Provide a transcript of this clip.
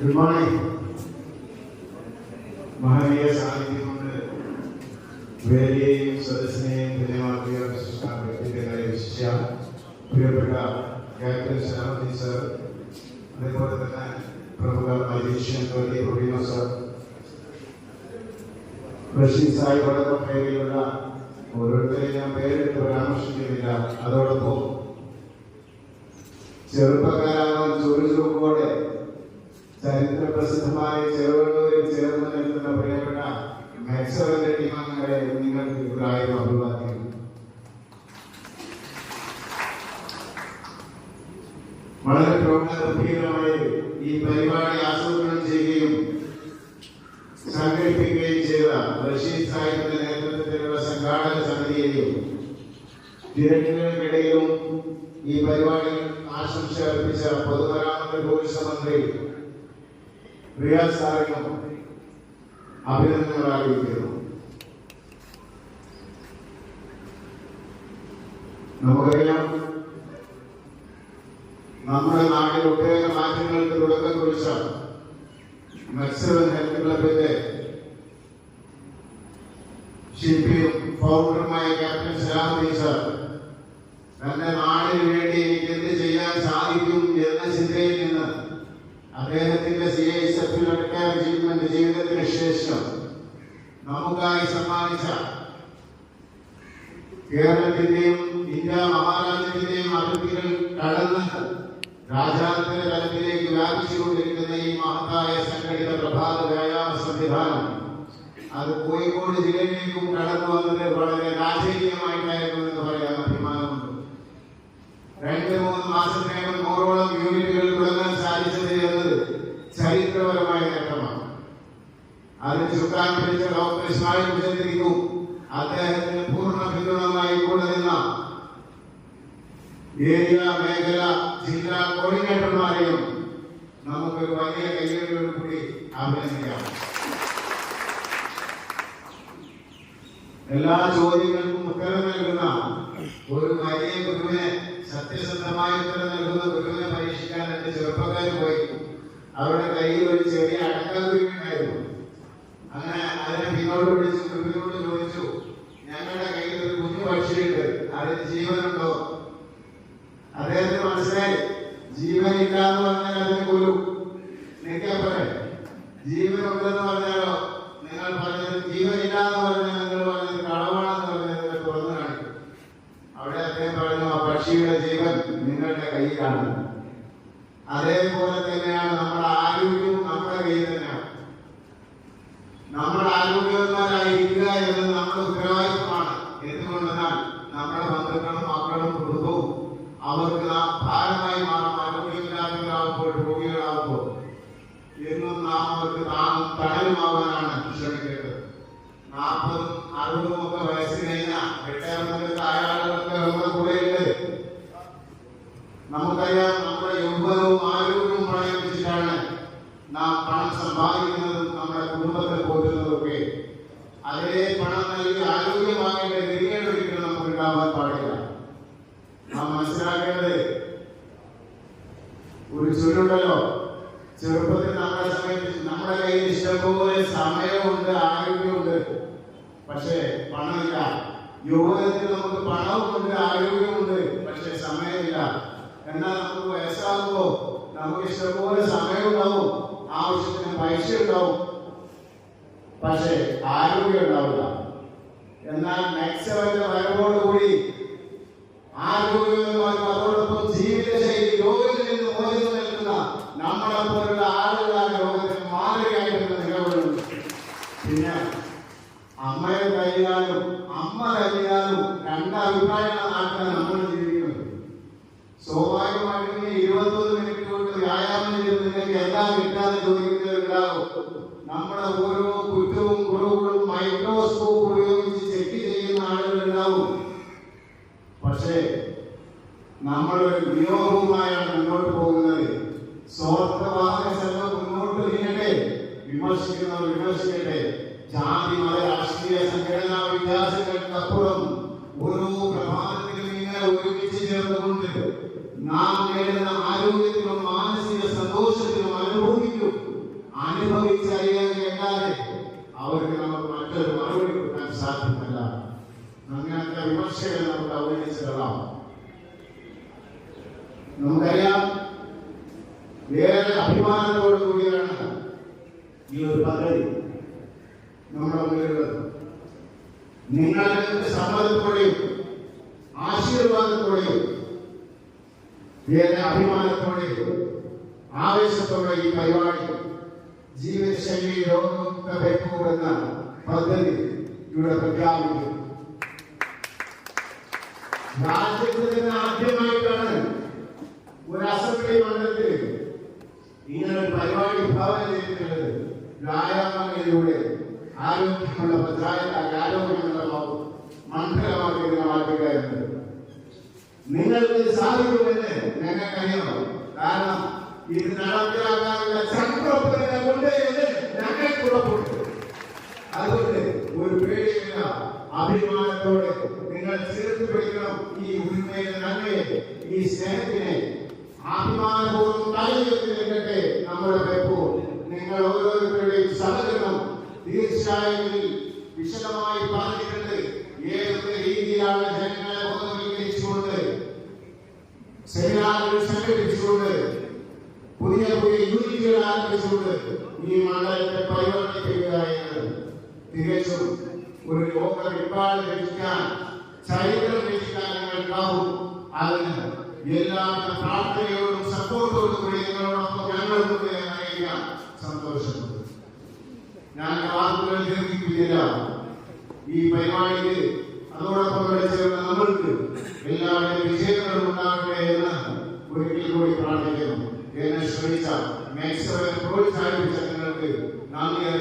Good morning. മഹനീയ സാന്നിധ്യം കൊണ്ട് വേദിയെയും സദസ്സിനെയും ധന്യമാക്കിയ വ്യക്തികളെ വിശിഷ്യ പ്രിയപ്പെട്ട ക്യാപ്റ്റൻ ശരവണി സർ, അതേപോലെ തന്നെ പ്രമുഖ magician producer sir, Rasheed Sahib അടക്കം പേരിലുള്ള ഓരോരുത്തരെയും ഞാൻ പേരെടുത്ത് പരാമർശിക്കുന്നില്ല. അതോടൊപ്പം ചെറുപ്പക്കാരാവാൻ ചുറുചുറുക്കോടെ ചരിത്ര പ്രസിദ്ധമായ ചെറുവണ്ണൂരിൽ ചേർന്ന് നിൽക്കുന്ന പ്രിയപ്പെട്ട മെക്സവന്റെ ടീമംഗങ്ങളെ നിങ്ങൾക്ക് ഇബ്രാഹിം അഭിവാദ്യം. വളരെ പ്രൗഢഗംഭീരമായി ഈ പരിപാടി ആസൂത്രണം ചെയ്യുകയും സംഘടിപ്പിക്കുകയും ചെയ്ത റഷീദ് സാഹിബിന്റെ നേതൃത്വത്തിലുള്ള സംഘാടക സമിതിയെയും തിരക്കുകൾക്കിടയിലും ഈ പരിപാടിയിൽ ആശംസ അർപ്പിച്ച പൊതുമരാമത്ത് ടൂറിസം മന്ത്രി റിയാസ് സാറിനും അഭിനന്ദനങ്ങൾ അറിയിക്കുന്നു. നമുക്കറിയാം, നമ്മുടെ നാട്ടിൽ ഒട്ടേറെ മാറ്റങ്ങൾക്ക് തുടക്കം കുറിച്ച മെക്സവൻ ഹെൽത്ത് ക്ലബിന്റെ ശില്പിയും ഫൗണ്ടറുമായ ക്യാപ്റ്റൻ ശരവണി സർ തന്റെ നാടിന് വേണ്ടി എനിക്ക് എന്ത് ചെയ്യാൻ സാധിക്കും എന്ന ചിന്തയിൽ നിന്ന് അദ്ദേഹത്തിന്റെ CISF അച്ചീവ്മെന്റ് ജീവിതത്തിന് ശേഷം നമുക്കായി സമ്മാനിച്ച കേരളത്തിന്റെയും ഇന്ത്യ മഹാരാജ്യത്തിന്റെയും അതിർത്തികൾ കടന്ന് രാജ്യാന്തര തലത്തിലേക്ക് വ്യാപിച്ചുകൊണ്ടിരിക്കുന്ന ഈ മഹത്തായ സംഘടിത പ്രഭാത വ്യായാമ സംവിധാനം അത് കോഴിക്കോട് ജില്ലയിലേക്കും കടന്നു വന്നത് വളരെ രാജകീയമായിട്ടായിരുന്നു എന്ന് പറയാൻ അഭിമാനമുണ്ട്. 2-3 മാസത്തിനകം 100ഓളം യൂണിറ്റുകൾ തുടങ്ങാൻ സാധിച്ചത് എന്നത് ചരിത്രപരമായ നേട്ടമാണ്. അതിന് ചുക്കാൻ പിടിച്ച ഡോക്ടർ ഇസ്മായിൽ ഹുസൈനും അദ്ദേഹത്തിന് പൂർണ്ണ പിന്തുണമായി കൂടെ നിന്ന ഏരിയ, മേഖല, ജില്ലാ കോർഡിനേറ്റർമാരെയും നമുക്കൊരു വലിയ കൈയ്യടിയോട് കൂടി അഭിനന്ദിക്കാം. എല്ലാ ചോദ്യങ്ങൾക്കും ഉത്തരം നൽകുന്ന ഒരു വലിയ ഗുരുവിനെ, സത്യസന്ധമായ ഉത്തരം നൽകുന്ന ഗുരുവിനെ പരീക്ഷിക്കാൻ 2 ചെറുപ്പക്കാർ പോയി. അവരുടെ കയ്യിൽ ഒരു ചെറിയ അടക്കാകുരുണ്ടായിരുന്നു. അങ്ങനെ അതിനെ പിന്നോട്ട് പിടിച്ച് ഗുരുവിനോട് ചോദിച്ചു, ഞങ്ങളുടെ കയ്യിൽ ഒരു കുഞ്ഞു പക്ഷിയുണ്ട്, അതിന് ജീവനുണ്ടോ? അദ്ദേഹത്തിന് മനസ്സിലായി, ജീവനില്ല എന്ന് പറഞ്ഞാൽ അതിന് കൊല്ലും. നിൽക്കാൻ പോലെ ജീവനുണ്ടെന്ന് പറഞ്ഞാലോ, നിങ്ങൾ പറഞ്ഞത് ജീവനില്ല എന്ന് പറഞ്ഞാൽ നിങ്ങൾ പറഞ്ഞത് കളവാണെന്ന് പറഞ്ഞത് തുറന്നു കാണിക്കും. അവിടെ അദ്ദേഹം പറഞ്ഞു, ആ പക്ഷിയുടെ ജീവൻ നിങ്ങളുടെ കയ്യിലാണ്. അതേപോലെ തന്നെയാണ് നമ്മുടെ ആരോഗ്യവും നമ്മുടെ കയ്യിൽ തന്നെയാണ്. നമ്മൾ ആരോഗ്യവാന്മാരായിരിക്കുക എന്നത് നമ്മുടെ ഉത്തരവാദിത്വമാണ്. എന്തുകൊണ്ടെന്നാൽ നമ്മുടെ ബന്ധുക്കളും മക്കളും കുടുംബവും അവർക്ക് നാം ഭാരമായി മാറാം. ആരോഗ്യമില്ലാത്തവരാകുമ്പോൾ, രോഗികളാകുമ്പോൾ എന്നും നാം അവർക്ക് തണലുമാവാനാണ് ശ്രമിക്കേണ്ടത്. 40-ഉം 60-ഉം ഒക്കെ വയസ്സ് കഴിഞ്ഞ റിട്ടയർമെന്റ് ആയ ആളുകളൊക്കെ നമ്മുടെ കൂടെയുണ്ട്. നമുക്കറിയാം, നമ്മുടെ യൗവനവും ആരോഗ്യവും പണയം വെച്ചിട്ടാണ് നാം പണം സമ്പാദിക്കുന്നതും നമ്മുടെ കുടുംബത്തെ പോറ്റുന്നതൊക്കെ. അതേ പണം നൽകി ആരോഗ്യമാകേണ്ട ഗതികേട് ഒരിക്കലും നമുക്ക് ഉണ്ടാവാൻ പാടില്ല. നാം മനസ്സിലാക്കേണ്ടത് ഒരു ചൊല്ലുണ്ടല്ലോ, ചെറുപ്പത്തിൽ നമ്മളെ സമയത്ത് നമ്മുടെ കയ്യിൽ ഇഷ്ടംപോലെ സമയമുണ്ട്, ആരോഗ്യമുണ്ട്, പക്ഷേ പണമില്ല. യൗവനത്തിൽ നമുക്ക് പണവുമുണ്ട്, ആരോഗ്യമുണ്ട്, പക്ഷെ സമയമില്ല. എന്നാൽ നമുക്ക് വയസ്സാകുമ്പോ നമുക്ക് ഇഷ്ടംപോലെ സമയം ഉണ്ടാവും, ആവശ്യത്തിന് പൈസ ഉണ്ടാവും, പക്ഷെ ആരോഗ്യം ഉണ്ടാവില്ല. എന്നാൽ മെക്സവന്റെ വരവോടുകൂടി ആരോഗ്യവുമായി അതോടൊപ്പം ജീവിതശൈലി, രോഗത്തിൽ നിന്ന് മോചനം നൽകുന്ന നമ്മളെ പോലുള്ള ആളുകളാണ് രോഗത്തിന് മാതൃകയായിട്ടുള്ള നിലകൊള്ളുന്നത്. പിന്നെ അമ്മയെ കഴിഞ്ഞാലും അമ്മ കഴിഞ്ഞാലും 2 അഭിപ്രായങ്ങളെ നാട്ടിലാണ് നമ്മൾ ജീവിക്കുന്നത്. സ്വാഭാവികമായിട്ടും 21 മിനിറ്റ് കൊണ്ട് വ്യായാമം ചെയ്യുന്നതിലേക്ക് എന്താ കിട്ടാതെ ചോദിക്കുന്നവരുണ്ടാവും. നമ്മുടെ ഓരോ കുറ്റവും കുറവുകളും മൈക്രോസ്കോപ്പ് ഉപയോഗിച്ച് ചെക്ക് ചെയ്യുന്ന ആളുകളുണ്ടാവും. പക്ഷേ നമ്മളൊരു വിയോഗവുമായാണ് മുന്നോട്ട് പോകുന്നത്. സ്വാർത്ഥവാഹന ശ്രമം മുന്നോട്ട് നീങ്ങട്ടെ, വിമർശിക്കുന്നവർ വിമർശിക്കട്ടെ. ജാതി, മത, രാഷ്ട്രീയ സംഘടനാ വ്യത്യാസങ്ങൾക്കപ്പുറം ഓരോ പ്രഭാതത്തിലും ഇങ്ങനെ ഒരുമിച്ച് ചേർന്നുകൊണ്ട് നാം നേടുന്ന ആരോഗ്യത്തിലും മാനസിക സന്തോഷത്തിലും അനുഭവിക്കും നമുക്കറിയാം, ഏറെ അഭിമാനത്തോടു കൂടിയാണ് ഈ ഒരു പദ്ധതി നമ്മുടെ മുന്നിലുള്ളത്. നിങ്ങളുടെ സമ്മതത്തോടെയും ആശീർവാദത്തോടെയും ഏറെ അഭിമാനത്തോടെയും ആവേശത്തോടെ ഈ പരിപാടി ജീവിതശൈലി രോഗമുക്ത ബെപ്പൂർ എന്ന പദ്ധതി ഇവിടെ പ്രഖ്യാപിക്കും. രാജ്യത്ത് തന്നെ ആദ്യമായിട്ടാണ് ഒരു അസംബ്ലി മണ്ഡലത്തിൽ ഇങ്ങനൊരു പരിപാടി വിഭാവനം ചെയ്തിട്ടുള്ളത്. വ്യായാമങ്ങളിലൂടെ ആരോഗ്യമുള്ള പഞ്ചായത്ത് ആരോഗ്യമുള്ള മണ്ഡലമാക്കി ഇതിനെ മാറ്റുക എന്നത് നിങ്ങൾക്ക് സാധിക്കുമെന്ന് ഞങ്ങൾക്കറിയാം. കാരണം ഇത് നടപ്പിലാക്കാനുള്ള സംരംഭങ്ങളെ കൊണ്ട് ഞങ്ങൾക്ക് ഉറപ്പുണ്ട്. അതുകൊണ്ട് ഒരു പേടിയില്ല, അഭിമാനത്തോടെ നിങ്ങൾ ചേർത്ത് പിടിക്കണം ഈ ഉന്മയുടെ നന്മയെ, ഈ സ്നേഹത്തിനെ. അഭിമാനപൂർവ്വം തലയുയർത്തി നമ്മുടെ ബെപ്പൂർ. നിങ്ങൾ ഓരോരുത്തരുടെയും സഹകരണം തീർച്ചയായും വിശദമായി പറഞ്ഞിട്ടുണ്ട്. ഏതൊക്കെ രീതിയിലാണ് ജനങ്ങളെ ബോധവൽക്കരിച്ചുകൊണ്ട് സെമിനാറുകൾ സംഘടിപ്പിച്ചുകൊണ്ട് പുതിയ പുതിയ യൂണിറ്റുകൾ ആരംഭിച്ചുകൊണ്ട് ഈ മണ്ഡലത്തെ പരിവർത്തിക്കുക എന്നത് തികച്ചും ഒരു ലോക വിഭാഗം രചിക്കാൻ, ചരിത്രം രചിക്കാൻ ഞങ്ങൾക്കാവും. അതിന് എല്ലാവിധ പ്രാർത്ഥനയോടും സപ്പോർട്ടോടും കൂടി നിങ്ങളോടൊപ്പം ഞങ്ങൾക്കും അറിയിക്കാൻ സന്തോഷമുണ്ട്. ഞാൻ വാക്കുകൾ ദീർഘിപ്പിക്കില്ല. ഈ പരിപാടിക്ക് അതോടൊപ്പം ചേർന്ന നമ്മൾക്ക് എല്ലാവരുടെയും വിജയങ്ങളും ഉണ്ടാകട്ടെ എന്ന് ഒരിക്കൽ കൂടി പ്രാർത്ഥിക്കുന്നു. എന്നെ ശ്രമിച്ച പ്രോത്സാഹിപ്പിച്ച നിങ്ങൾക്ക് നന്ദി.